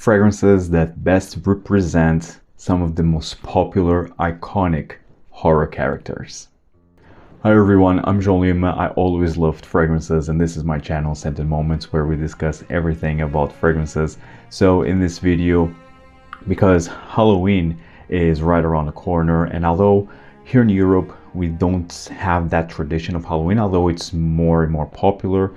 fragrances that best represent some of the most popular, iconic horror characters. Hi everyone, I'm Jean-Luc. I always loved fragrances, and this is my channel Scented Moments, where we discuss everything about fragrances. So in this video, because Halloween is right around the corner, and although here in Europe we don't have that tradition of Halloween, although it's more and more popular,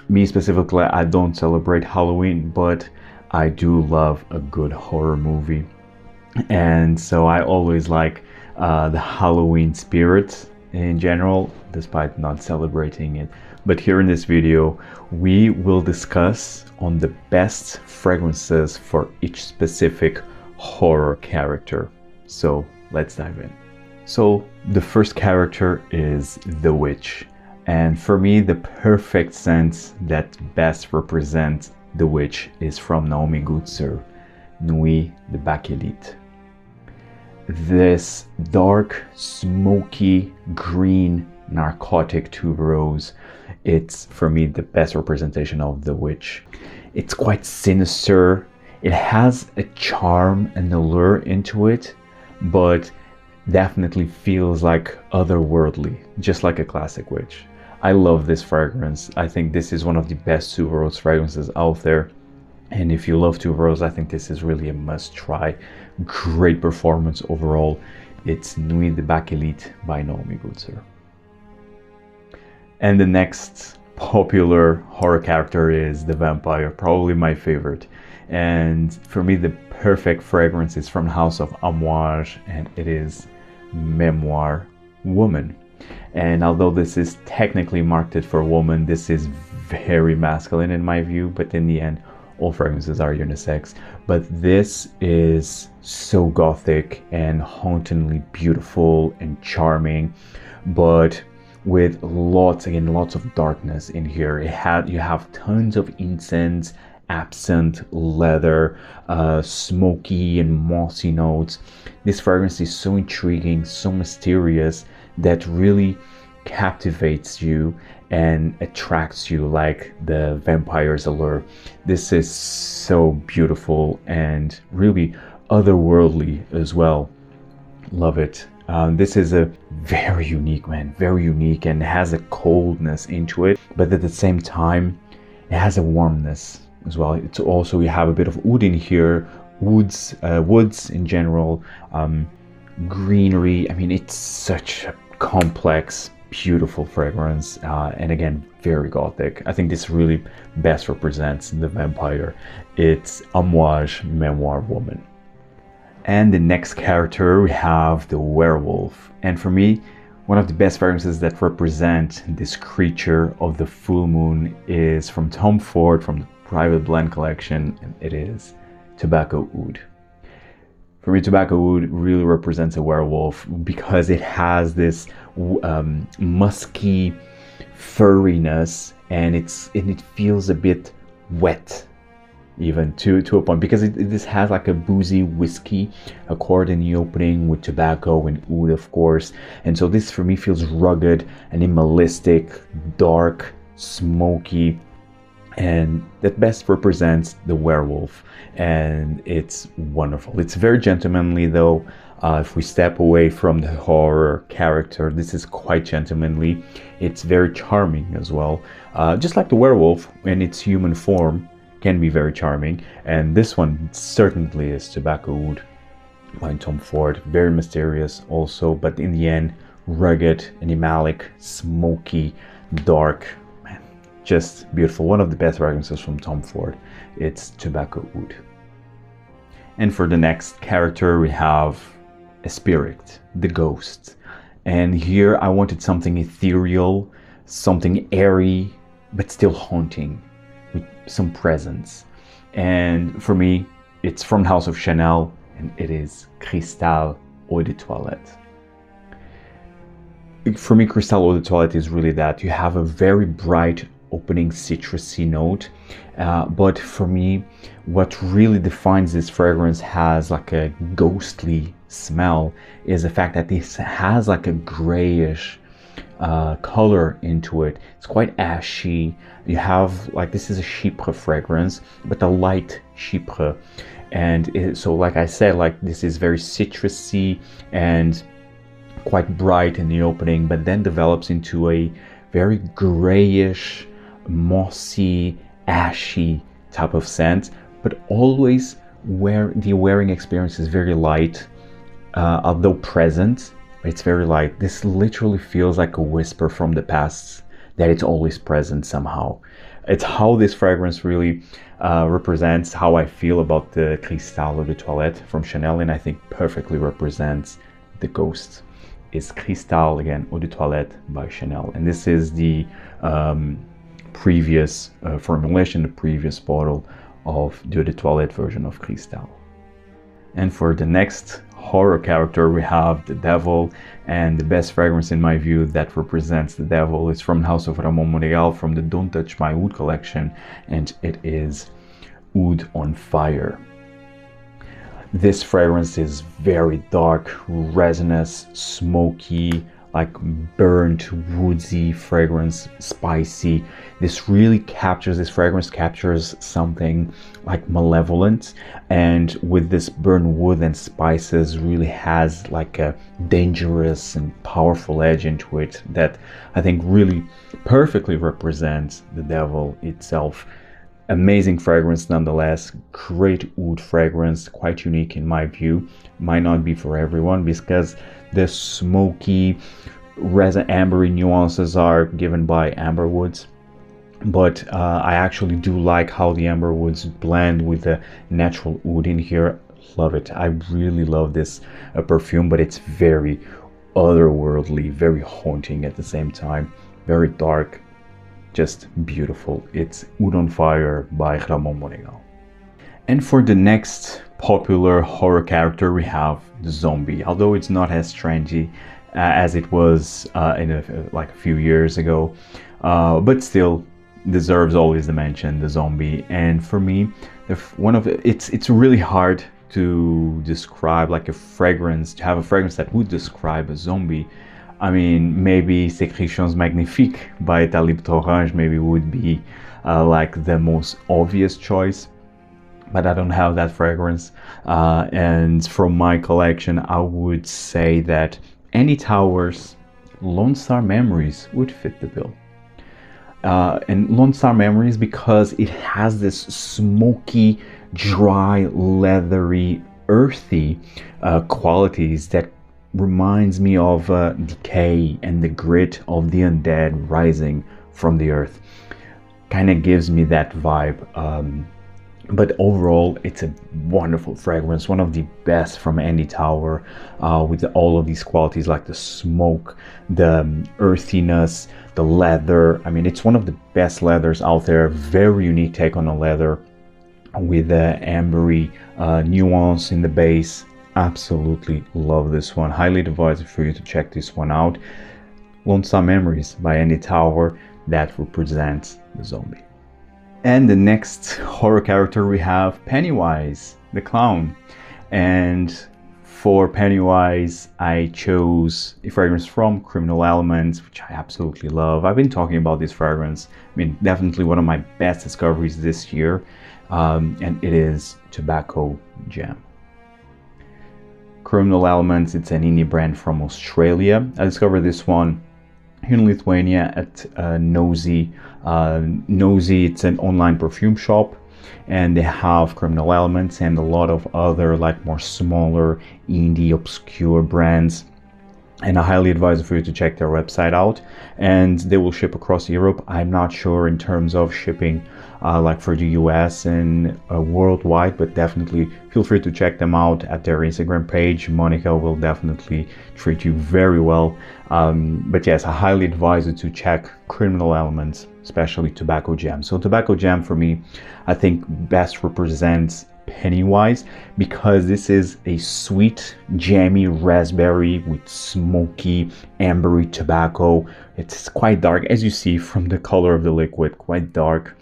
me specifically, I don't celebrate Halloween, but I do love a good horror movie, and so I always like the Halloween spirit in general, despite not celebrating it. But here in this video, we will discuss on the best fragrances for each specific horror character. So let's dive in. So the first character is the witch, and for me the perfect scent that best represents the witch is from Naomi Goodsir, Nuit de Bakelite. This dark, smoky, green, narcotic tuberose, it's for me the best representation of the witch. It's quite sinister, it has a charm and allure into it, but definitely feels like otherworldly, just like a classic witch. I love this fragrance. I think this is one of the best tuberose fragrances out there. And if you love tuberose, I think this is really a must try. Great performance overall. It's Nuit de Bakelite by Naomi Goodsir. And the next popular horror character is the vampire, probably my favorite. And for me, the perfect fragrance is from the house of Amouage, and it is Memoir Woman. And although this is technically marketed for a woman, this is very masculine in my view, but in the end, all fragrances are unisex. But this is so gothic and hauntingly beautiful and charming, but with lots of darkness in here. You have tons of incense, absinthe, leather, smoky and mossy notes. This fragrance is so intriguing, so mysterious, that really captivates you and attracts you like the vampire's allure. This is so beautiful and really otherworldly as well. Love it. This is a very unique, very unique, and has a coldness into it, but at the same time it has a warmness as well. It's also, you have a bit of oud in here, woods in general, greenery. I mean, it's such a complex, beautiful fragrance, and again, very gothic. I think this really best represents the vampire. It's Amouage Memoir Woman. And the next character, we have the werewolf. And for me, one of the best fragrances that represent this creature of the full moon is from Tom Ford, from the Private Blend collection, and it is Tobacco Oud. For me, Tobacco Oud really represents a werewolf because it has this musky furriness, and it feels a bit wet, even to a point, because this has like a boozy whiskey accord in the opening with tobacco and oud, of course. And so this for me feels rugged, animalistic, dark, smoky, and that best represents the werewolf, and it's wonderful. It's very gentlemanly though. If we step away from the horror character, this is quite gentlemanly. It's very charming as well, just like the werewolf in its human form can be very charming, and this one certainly is. Tobacco Oud by Tom Ford, very mysterious also, but in the end rugged, animalic, smoky, dark. Just beautiful. One of the best fragrances from Tom Ford. It's Tobacco Oud. And for the next character, we have a spirit, the ghost. And here I wanted something ethereal, something airy, but still haunting, with some presence. And for me, it's from the House of Chanel, and it is Cristalle Eau de Toilette. For me, Cristalle Eau de Toilette is really that. You have a very bright opening citrusy note, but for me, what really defines this fragrance has like a ghostly smell is the fact that this has like a grayish color into it. It's quite ashy. You have like, this is a chypre fragrance, but a light chypre. And so like I said, like this is very citrusy and quite bright in the opening, but then develops into a very grayish, mossy, ashy type of scent, but always where the wearing experience is very light, although present, it's very light. This literally feels like a whisper from the past, that it's always present somehow. It's how this fragrance really represents how I feel about the Cristalle EdT from Chanel, and I think perfectly represents the ghost. Is Cristalle, again, EdT by Chanel, and this is the previous formulation, the previous bottle of the EdT version of Cristalle. And for the next horror character, we have the devil, and the best fragrance in my view that represents the devil is from the house of Ramon Monegal, from the Don't Touch My Oud collection, and it is Oud on Fire. This fragrance is very dark, resinous, smoky, like burnt, woodsy fragrance, spicy. This fragrance captures something like malevolent, and with this burnt wood and spices really has like a dangerous and powerful edge into it that I think really perfectly represents the devil itself. Amazing fragrance nonetheless, great oud fragrance, quite unique in my view. Might not be for everyone because the smoky, resin ambery nuances are given by amber woods, but I actually do like how the amber woods blend with the natural oud in here. Love it. I really love this perfume, but it's very otherworldly, very haunting at the same time, very dark, just beautiful. It's Oud on Fire by Ramon Monegal. And for the next popular horror character, we have the zombie. Although it's not as trendy as it was like a few years ago, but still deserves always the mention, the zombie. And for me, it's really hard to describe like a fragrance, to have a fragrance that would describe a zombie. I mean, maybe Sécrétions Magnifiques by Talib Orange maybe would be like the most obvious choice, but I don't have that fragrance. And from my collection, I would say that Any Towers Lonestar Memories would fit the bill. And Lonestar Memories because it has this smoky, dry, leathery, earthy qualities that reminds me of decay and the grit of the undead rising from the earth. Kind of gives me that vibe. But overall, it's a wonderful fragrance, one of the best from Any Tower, with all of these qualities like the smoke, the earthiness, the leather. I mean, it's one of the best leathers out there. Very unique take on a leather with the ambery nuance in the base. Absolutely love this one. Highly advise for you to check this one out. Lonestar Memories by Any Tower, that represents the zombie. And the next horror character, we have Pennywise, the clown. And for Pennywise, I chose a fragrance from Criminal Elements, which I absolutely love. I've been talking about this fragrance. I mean, definitely one of my best discoveries this year. And it is Tobacco Jam. Criminal Elements, it's an indie brand from Australia. I discovered this one here in Lithuania at Nosy. Nosy, it's an online perfume shop, and they have Criminal Elements and a lot of other like more smaller indie obscure brands. And I highly advise for you to check their website out, and they will ship across Europe. I'm not sure in terms of shipping like for the US and worldwide, but definitely feel free to check them out at their Instagram page. Monica will definitely treat you very well. But yes, I highly advise you to check Criminal Elements, especially Tobacco Jam. So Tobacco Jam for me, I think best represents Pennywise because this is a sweet, jammy raspberry with smoky, ambery tobacco. It's quite dark, as you see from the color of the liquid, quite dark.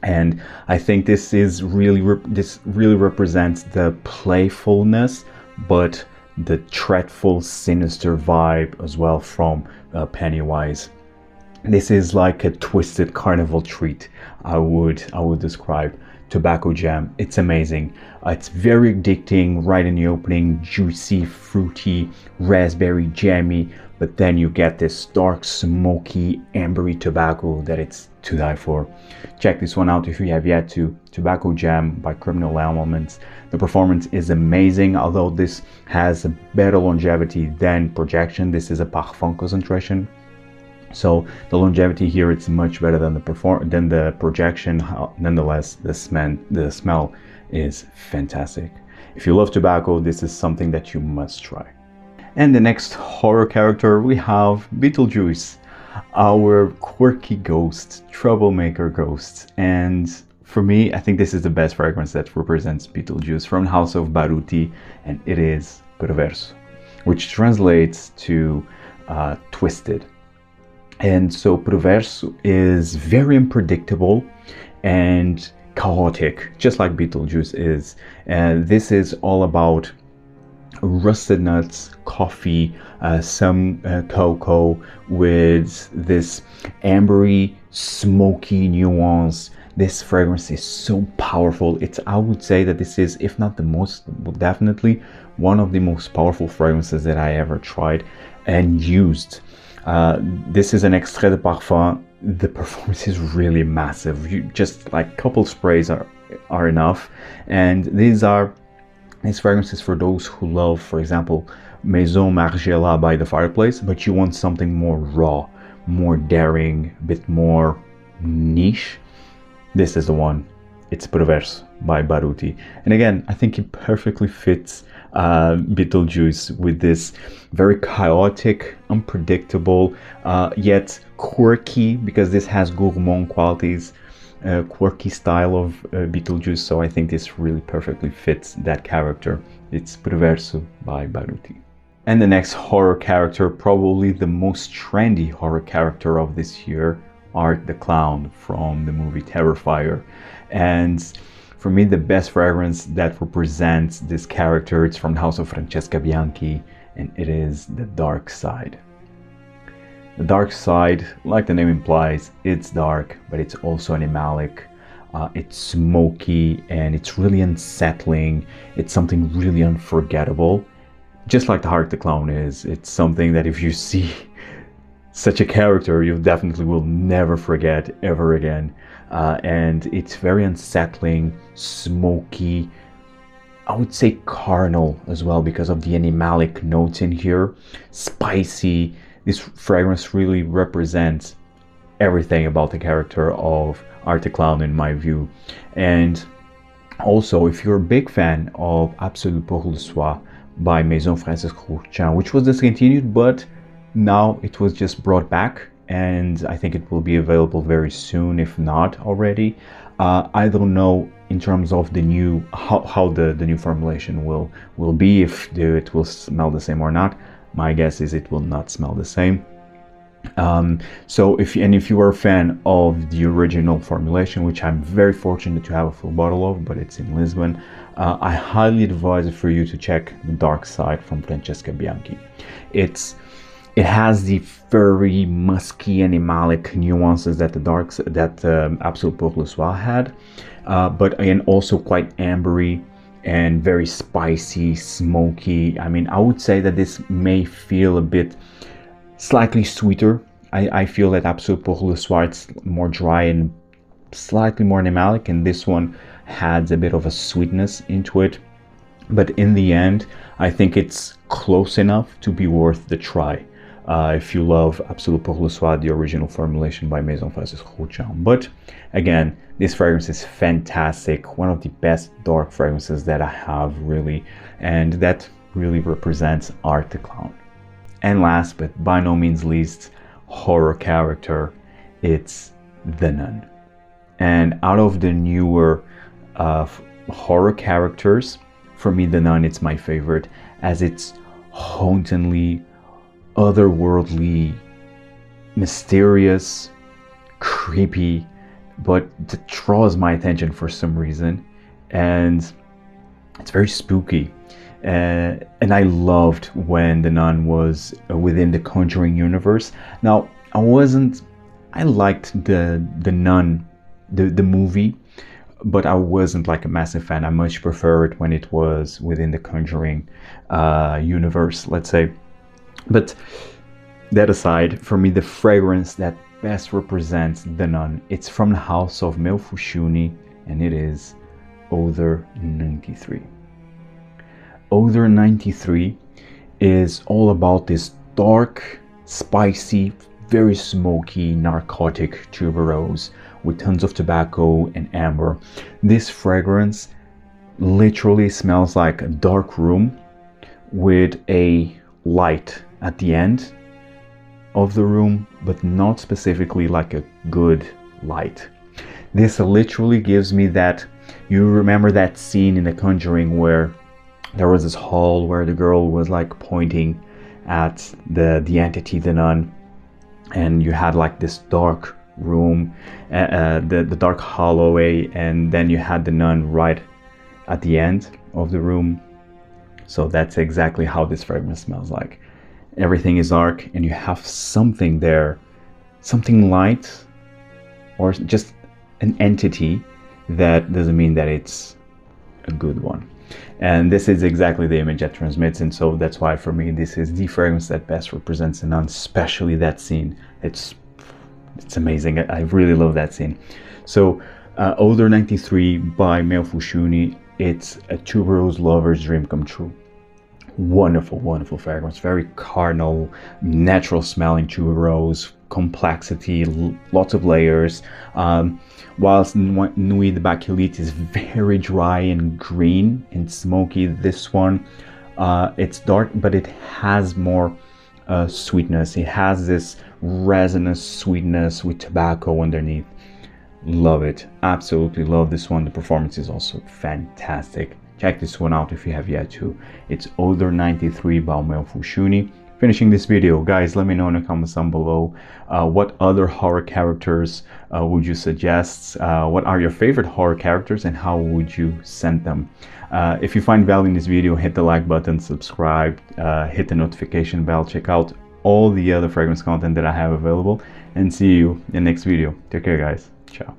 And I think this really represents the playfulness, but the dreadful, sinister vibe as well from Pennywise. This is like a twisted carnival treat, I would describe Tobacco Jam. It's amazing. It's very addicting right in the opening, juicy, fruity, raspberry jammy, but then you get this dark, smoky, ambery tobacco that it's to die for. Check this one out if you have yet to. Tobacco Jam by Criminal Elements. The performance is amazing, although this has a better longevity than Projection. This is a parfum concentration. So the longevity here, it's much better than the Projection. Nonetheless, the smell is fantastic. If you love tobacco, this is something that you must try. And the next horror character, we have Beetlejuice, our quirky ghost, troublemaker ghost. And for me, I think this is the best fragrance that represents Beetlejuice from the house of Baruti, and it is Perverso, which translates to twisted. And so Perverso is very unpredictable and chaotic, just like Beetlejuice is. And this is all about rusted nuts, coffee, some cocoa with this ambery, smoky nuance. This fragrance is so powerful. I would say that this is, if not the most, definitely one of the most powerful fragrances that I ever tried and used. This is an extrait de parfum. The performance is really massive. You just like couple sprays are enough, and these fragrances for those who love, for example, Maison Margiela by the fireplace, but you want something more raw, more daring, a bit more niche. This is the one. It's Perverso by Baruti. And again, I think it perfectly fits Beetlejuice with this very chaotic, unpredictable, yet quirky, because this has gourmand qualities, quirky style of Beetlejuice. So I think this really perfectly fits that character. It's Perverso by Baruti. And the next horror character, probably the most trendy horror character of this year, Art the Clown from the movie Terrifier. And for me, the best fragrance that represents this character, it's from the house of Francesca Bianchi, and it is The Dark Side. The Dark Side, like the name implies, it's dark, but it's also animalic. It's smoky, and it's really unsettling. It's something really unforgettable. Just like the Art the Clown is. It's something that if you see such a character, you definitely will never forget ever again. And it's very unsettling, smoky, I would say carnal as well because of the animalic notes in here. Spicy. This fragrance really represents everything about the character of Art the Clown in my view. And also, if you're a big fan of Absolue pour le Soir by Maison Francesca, which was discontinued, but now it was just brought back, and I think it will be available very soon, if not already. I don't know in terms of the new how the new formulation will be, if it will smell the same or not. My guess is it will not smell the same. So if you are a fan of the original formulation, which I'm very fortunate to have a full bottle of, but it's in Lisbon, I highly advise it for you to check The Dark Side from Francesca Bianchi. It has the furry, musky, animalic nuances that Absolute pour le Soir had, but again also quite ambery and very spicy, smoky. I mean, I would say that this may feel a bit slightly sweeter. I feel that Absolute pour le Soir, it's more dry and slightly more animalic, and this one adds a bit of a sweetness into it. But in the end, I think it's close enough to be worth the try. If you love Absolute pour le Soir, the original formulation by Maison Francesca. But again, this fragrance is fantastic. One of the best dark fragrances that I have, really. And that really represents Art the Clown. And last, but by no means least, horror character, it's The Nun. And out of the newer horror characters, for me, The Nun, it's my favorite, as it's hauntingly, otherworldly, mysterious, creepy, but it draws my attention for some reason, and it's very spooky. And I loved when the nun was within the Conjuring universe. Now, I liked the nun, the movie, but I wasn't like a massive fan. I much preferred when it was within the Conjuring universe, let's say. But that aside, for me, the fragrance that best represents the nun, it's from the house of Mel Fusciuni, and it is Odor 93. Odor 93 is all about this dark, spicy, very smoky, narcotic tuberose with tons of tobacco and amber. This fragrance literally smells like a dark room with a light at the end of the room, but not specifically like a good light. This literally gives me that, you remember that scene in The Conjuring where there was this hall where the girl was like pointing at the entity, the nun, and you had like this dark room, the dark hallway, and then you had the nun right at the end of the room. So that's exactly how this fragrance smells like. Everything is dark and you have something there, something light, or just an entity. That doesn't mean that it's a good one. And this is exactly the image that transmits, and so that's why for me this is the fragrance that best represents the nun, especially that scene. It's amazing. I really love that scene. So Odor 93 by Mel Fusciuni, it's a tuberose lover's dream come true. Wonderful, wonderful fragrance. Very carnal, natural smelling tuberose, complexity, lots of layers. Whilst Nuit the Bakelite is very dry and green and smoky, this one, it's dark, but it has more sweetness. It has this resinous sweetness with tobacco underneath. Love it. Absolutely love this one. The performance is also fantastic. Check this one out if you have yet to. It's Odor 93 by Mel Fusciuni. Finishing this video, guys, let me know in the comments down below what other horror characters would you suggest. What are your favorite horror characters and how would you send them? If you find value in this video, hit the like button, subscribe, hit the notification bell, check out all the other fragrance content that I have available, and see you in the next video. Take care, guys. Ciao.